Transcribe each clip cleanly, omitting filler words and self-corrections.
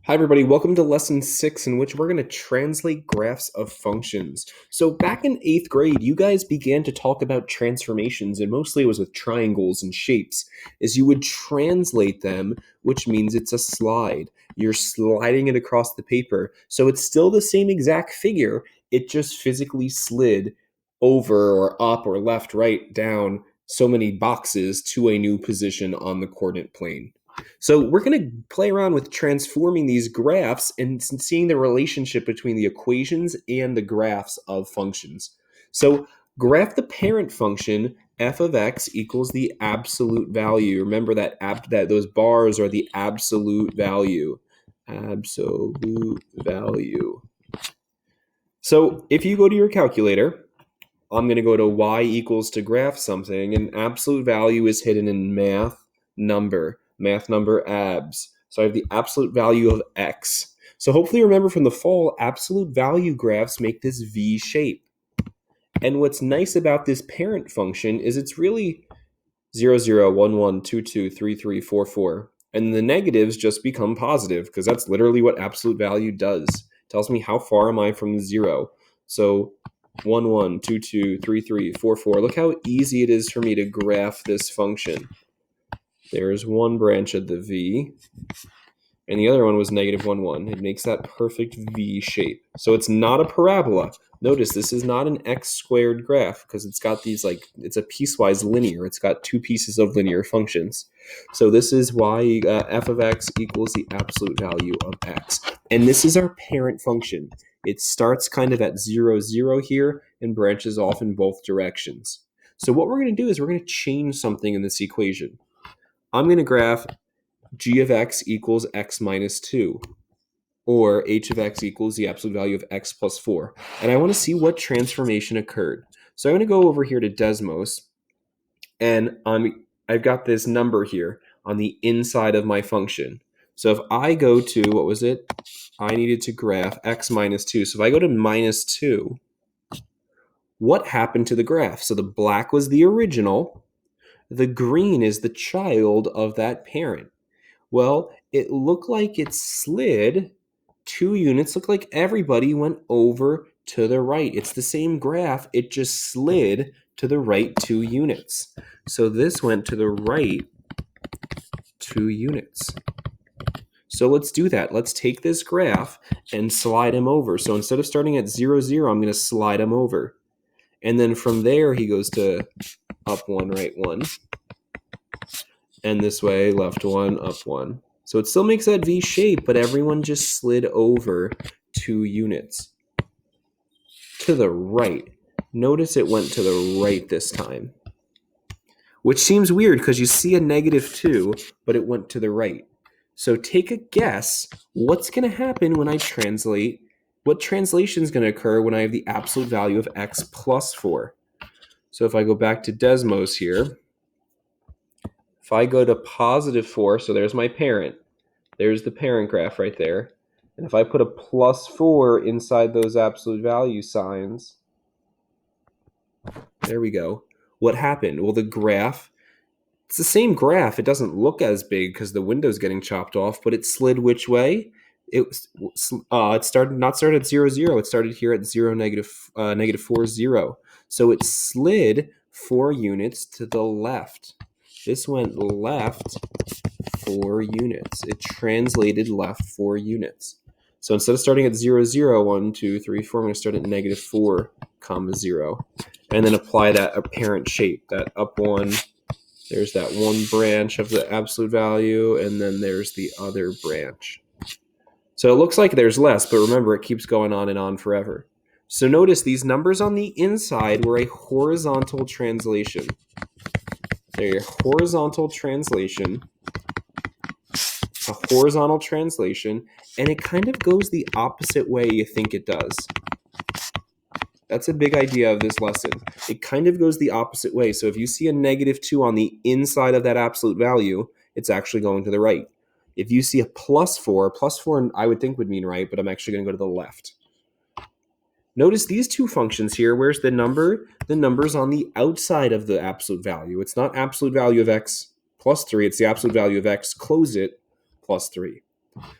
Hi everybody, welcome to lesson 6 in which we're going to translate graphs of functions. So back in 8th grade, you guys began to talk about transformations, and mostly it was with triangles and shapes, as you would translate them, which means it's a slide. You're sliding it across the paper, so it's still the same exact figure, it just physically slid over or up or left, right, down so many boxes to a new position on the coordinate plane. So we're going to play around with transforming these graphs and seeing the relationship between the equations and the graphs of functions. So graph the parent function f of x equals the absolute value. Remember that those bars are the absolute value. Absolute value. So if you go to your calculator, I'm going to go to y equals to graph something, and absolute value is hidden in math number abs. So I have the absolute value of x. So hopefully remember from the fall, absolute value graphs make this V shape. And what's nice about this parent function is it's really 0, 0, 1, 1, 2, 2, 3, 3, 4, 4. And the negatives just become positive because that's literally what absolute value does. It tells me how far am I from 0. So 1, 1, 2, 2, 3, 3, 4, 4. Look how easy it is for me to graph this function. There's one branch of the V, and the other one was negative 1, 1. It makes that perfect V shape. So it's not a parabola. Notice this is not an x squared graph because it's got these it's a piecewise linear. It's got two pieces of linear functions. So this is why f of x equals the absolute value of x. And this is our parent function. It starts kind of at 0, 0 here and branches off in both directions. So what we're going to do is we're going to change something in this equation. I'm going to graph g of x equals x minus 2, or h of x equals the absolute value of x plus 4. And I want to see what transformation occurred. So I'm going to go over here to Desmos, and I've got this number here on the inside of my function. So if I go to, what was it? I needed to graph x minus 2. So if I go to minus 2, what happened to the graph? So the black was the original. The green is the child of that parent. Well, it looked like it slid 2 units. Looked like everybody went over to the right. It's the same graph. It just slid to the right 2 units. So this went to the right 2 units. So let's do that. Let's take this graph and slide him over. So instead of starting at 0, 0, I'm going to slide him over. And then from there, he goes to up 1, right 1. And this way, left 1, up 1. So it still makes that V shape, but everyone just slid over 2 units to the right. Notice it went to the right this time, which seems weird because you see a negative 2, but it went to the right. So take a guess, what's going to happen when I translate? What translation is going to occur when I have the absolute value of x plus 4? So if I go back to Desmos here, if I go to positive 4, so there's my parent. There's the parent graph right there. And if I put a plus 4 inside those absolute value signs, there we go. What happened? Well, the graph, it's the same graph. It doesn't look as big because the window's getting chopped off, but it slid which way? It started at 0, 0. It started here at 0, negative 4, 0. So it slid 4 units to the left. This went left 4 units. It translated left 4 units. So instead of starting at 0, 0, 1, 2, 3, 4, I'm going to start at negative 4, 0. And then apply that apparent shape, that up 1. There's that one branch of the absolute value, and then there's the other branch. So it looks like there's less, but remember, it keeps going on and on forever. So notice these numbers on the inside were a horizontal translation. They're a horizontal translation, and it kind of goes the opposite way you think it does. That's a big idea of this lesson. It kind of goes the opposite way. So if you see a negative 2 on the inside of that absolute value, it's actually going to the right. If you see a plus 4 I would think would mean right, but I'm actually going to go to the left. Notice these two functions here. Where's the number? The number's on the outside of the absolute value. It's not absolute value of x plus 3. It's the absolute value of x, close it, plus 3.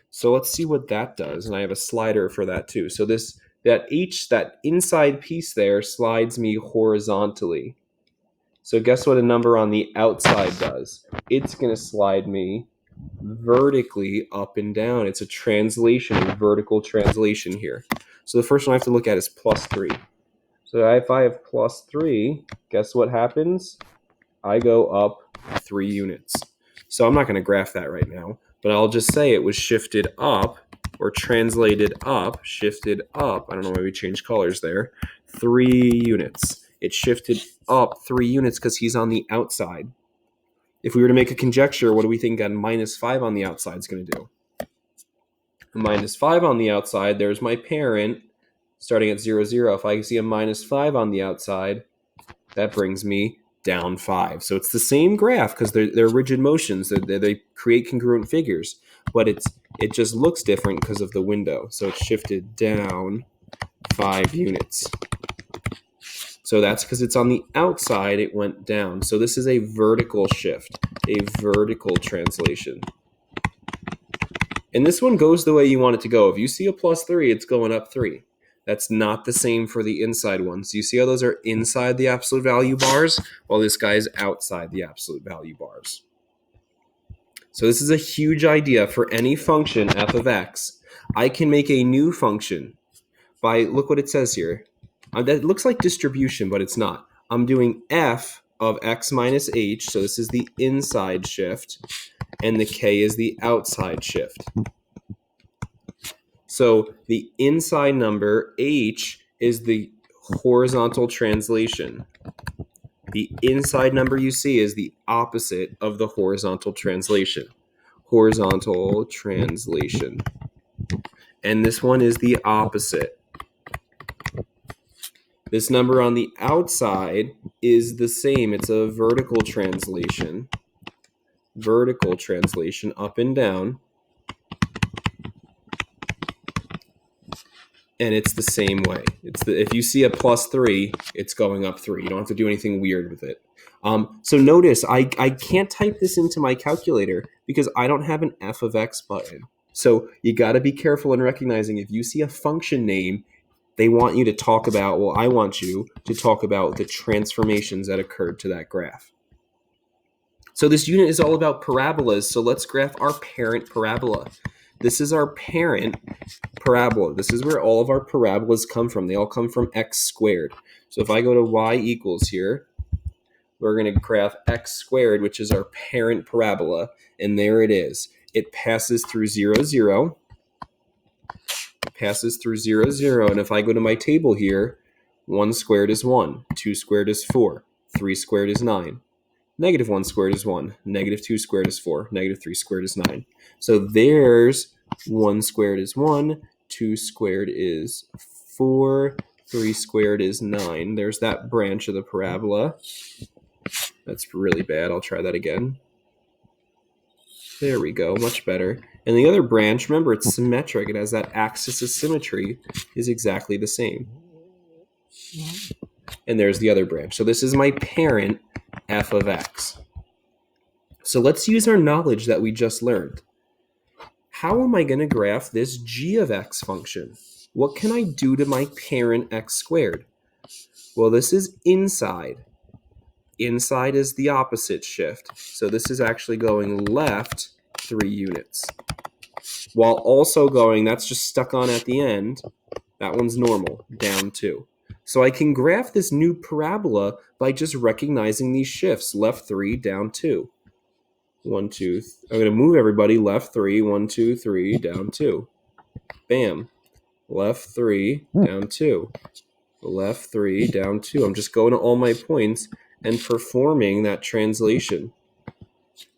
So let's see what that does. And I have a slider for that too. So that inside piece there slides me horizontally. So guess what a number on the outside does? It's going to slide me vertically up and down. It's a translation, a vertical translation here. So the first one I have to look at is plus 3. So if I have plus 3, guess what happens? I go up 3 units. So I'm not going to graph that right now, but I'll just say it was shifted up or translated up, shifted up. I don't know why we changed colors there. 3 units. It shifted up 3 units because he's on the outside. If we were to make a conjecture, what do we think a minus 5 on the outside is going to do? A minus 5 on the outside, there's my parent starting at 0, 0. If I see a minus 5 on the outside, that brings me down 5. So it's the same graph because they're rigid motions. They create congruent figures, but it just looks different because of the window. So it's shifted down 5 units. So that's because it's on the outside, it went down. So this is a vertical shift, a vertical translation. And this one goes the way you want it to go. If you see a plus 3, it's going up 3. That's not the same for the inside ones. You see how those are inside the absolute value bars, while this guy is outside the absolute value bars. So this is a huge idea for any function f of x. I can make a new function by, look what it says here. That looks like distribution, but it's not. I'm doing f of x minus h, so this is the inside shift, and the k is the outside shift. So the inside number, h, is the horizontal translation. The inside number you see is the opposite of the horizontal translation. Horizontal translation. And this one is the opposite. This number on the outside is the same. It's a vertical translation. Vertical translation, up and down. And it's the same way. If you see a plus 3, it's going up 3. You don't have to do anything weird with it. So notice, I can't type this into my calculator because I don't have an f of x button. So you got to be careful in recognizing if you see a function name, they want you to talk about, well, I want you to talk about the transformations that occurred to that graph. So this unit is all about parabolas. So let's graph our parent parabola. This is our parent parabola. This is where all of our parabolas come from. They all come from x squared. So if I go to y equals here, we're going to graph x squared, which is our parent parabola. And there it is. It passes through 0, 0. Passes through 0, 0. And if I go to my table here, 1 squared is 1. 2 squared is 4. 3 squared is 9. Negative 1 squared is 1. Negative 2 squared is 4. Negative 3 squared is 9. So there's 1 squared is 1. 2 squared is 4. 3 squared is 9. There's that branch of the parabola. That's really bad. I'll try that again. There we go. Much better. And the other branch, remember, it's symmetric. It has that axis of symmetry, is exactly the same. And there's the other branch. So this is my parent, f of x. So let's use our knowledge that we just learned. How am I going to graph this g of x function? What can I do to my parent x squared? Well, this is inside. Inside is the opposite shift. So this is actually going left 3 units. While also going, that's just stuck on at the end, that one's normal, down 2. So I can graph this new parabola by just recognizing these shifts, left 3, down 2. 1, 2, I'm going to move everybody, left 3, 1, 2, 3, down 2. Bam. Left 3, down 2. Left 3, down 2. I'm just going to all my points and performing that translation.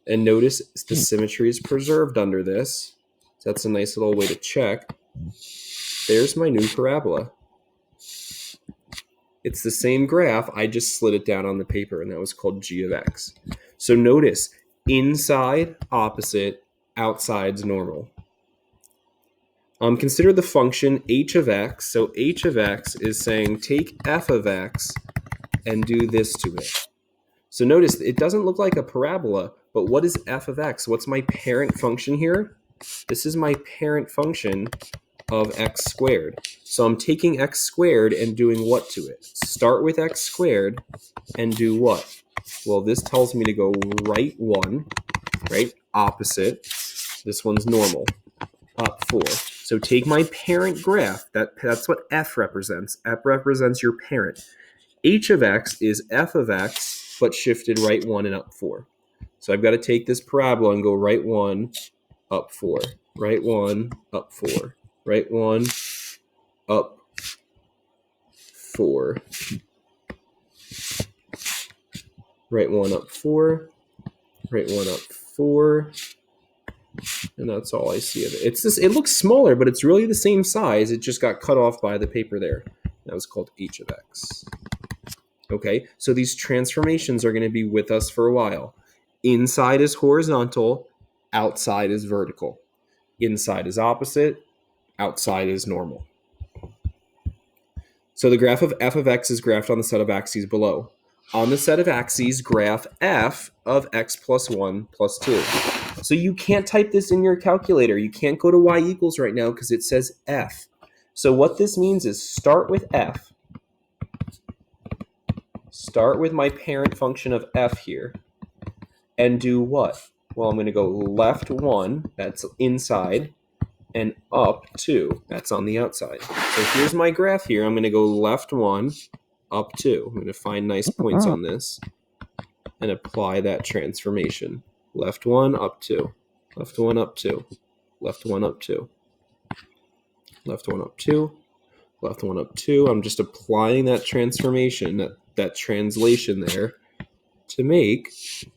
And notice the symmetry is preserved under this. So that's a nice little way to check. There's my new parabola. It's the same graph, I just slid it down on the paper, and that was called g of x. So notice, inside, opposite, outside's normal. Consider the function h of x. So h of x is saying take f of x and do this to it. So notice, it doesn't look like a parabola, but what is f of x? What's my parent function here? This is my parent function of x squared. So I'm taking x squared and doing what to it? Start with x squared and do what? Well, this tells me to go right 1, right? Opposite. This one's normal. Up 4. So take my parent graph. That's what f represents. F represents your parent. H of x is f of x, but shifted right 1 and up 4. So I've got to take this parabola and go right 1, up 4. Right 1, up 4. Right 1, up 4. Right 1, up 4. Right 1, up 4. And that's all I see of it. It looks smaller, but it's really the same size. It just got cut off by the paper there. That was called h of x. Okay, so these transformations are going to be with us for a while. Inside is horizontal, outside is vertical. Inside is opposite, outside is normal. So the graph of f of x is graphed on the set of axes below. On the set of axes, graph f of x plus 1 plus 2. So you can't type this in your calculator. You can't go to y equals right now because it says f. So what this means is start with f. Start with my parent function of f here. And do what? Well, I'm going to go left 1, that's inside, and up 2, that's on the outside. So here's my graph here. I'm going to go left 1, up 2. I'm going to find nice points on this and apply that transformation. Left 1, up 2. Left 1, up 2. Left 1, up 2. Left 1, up 2. Left 1, up 2. I'm just applying that transformation, that translation there, to make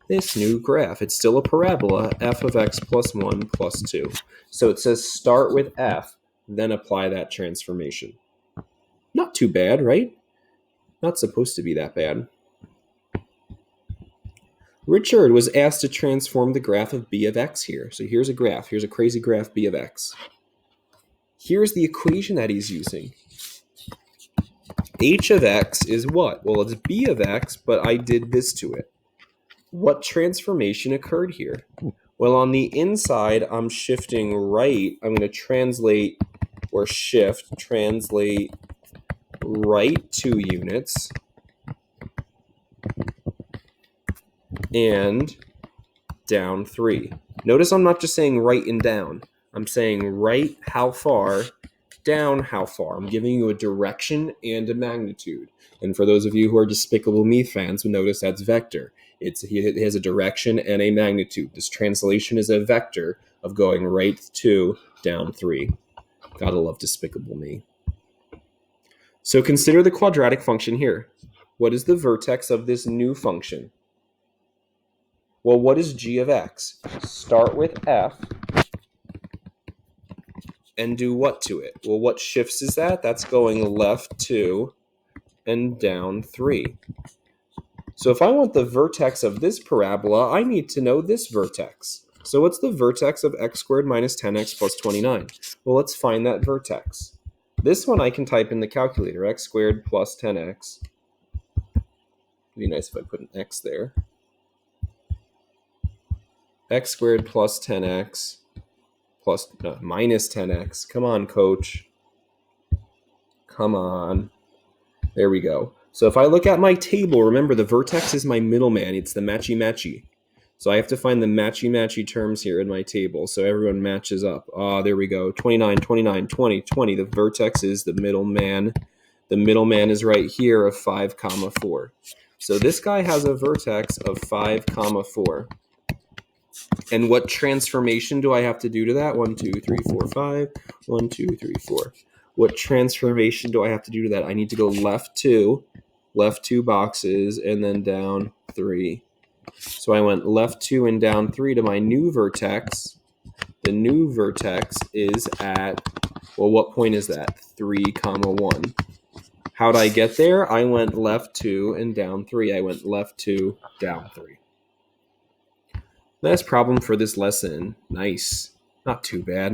this new graph. It's still a parabola, f of x plus 1 plus 2. So it says start with f, then apply that transformation. Not too bad, right? Not supposed to be that bad. Richard was asked to transform the graph of b of x here. So here's a graph. Here's a crazy graph, b of x. Here's the equation that he's using. H of x is what? Well, it's b of x, but I did this to it. What transformation occurred here? Well, on the inside, I'm shifting right. I'm going to translate right 2 units and down 3. Notice I'm not just saying right and down. I'm saying right how far, down how far. I'm giving you a direction and a magnitude. And for those of you who are Despicable Me fans, will notice that's vector. It has a direction and a magnitude. This translation is a vector of going right 2, down 3. Gotta love Despicable Me. So consider the quadratic function here. What is the vertex of this new function? Well, what is g of x? Start with f and do what to it? Well, what shifts is that? That's going left 2 and down 3. So if I want the vertex of this parabola, I need to know this vertex. So what's the vertex of x squared minus 10x plus 29? Well, let's find that vertex. This one I can type in the calculator, x squared plus 10x. It'd be nice if I put an x there. X squared plus 10x minus 10x. Come on, coach. Come on. There we go. So if I look at my table, remember the vertex is my middleman. It's the matchy-matchy. So I have to find the matchy-matchy terms here in my table so everyone matches up. There we go. 29, 29, 20, 20. The vertex is the middleman. The middleman is right here of 5, 4. So this guy has a vertex of 5, 4. And what transformation do I have to do to that? 1, 2, 3, 4, 5. 1, 2, 3, 4. What transformation do I have to do to that? I need to go left 2 boxes, and then down 3. So I went left 2 and down 3 to my new vertex. The new vertex is at, well, what point is that? 3, 1. How'd I get there? I went left 2 and down 3. I went left 2, down 3. Last problem for this lesson. Nice. Not too bad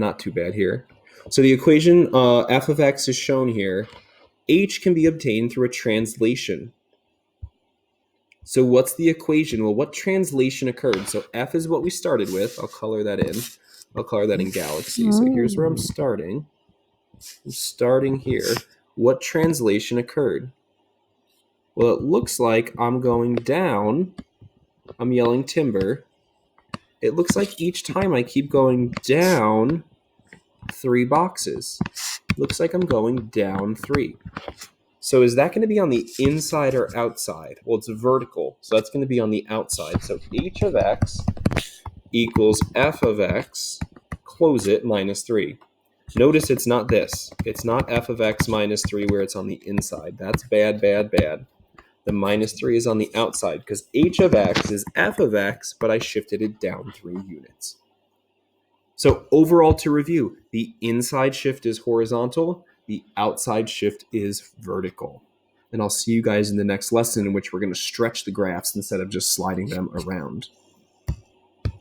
here. So the equation f of x is shown here. H can be obtained through a translation. So what's the equation? Well, what translation occurred? So f is what we started with. I'll color that in. I'll color that in galaxy. So here's where I'm starting. I'm starting here. What translation occurred? Well, it looks like I'm going down. I'm yelling timber. It looks like each time I keep going down 3 boxes. Looks like I'm going down 3. So is that going to be on the inside or outside? Well, it's vertical, so that's going to be on the outside. So h of x equals f of x, close it, minus 3. Notice it's not this. It's not f of x minus 3 where it's on the inside. That's bad, bad, bad. The minus 3 is on the outside because h of x is f of x, but I shifted it down 3 units. So overall, to review, the inside shift is horizontal, the outside shift is vertical. And I'll see you guys in the next lesson in which we're going to stretch the graphs instead of just sliding them around.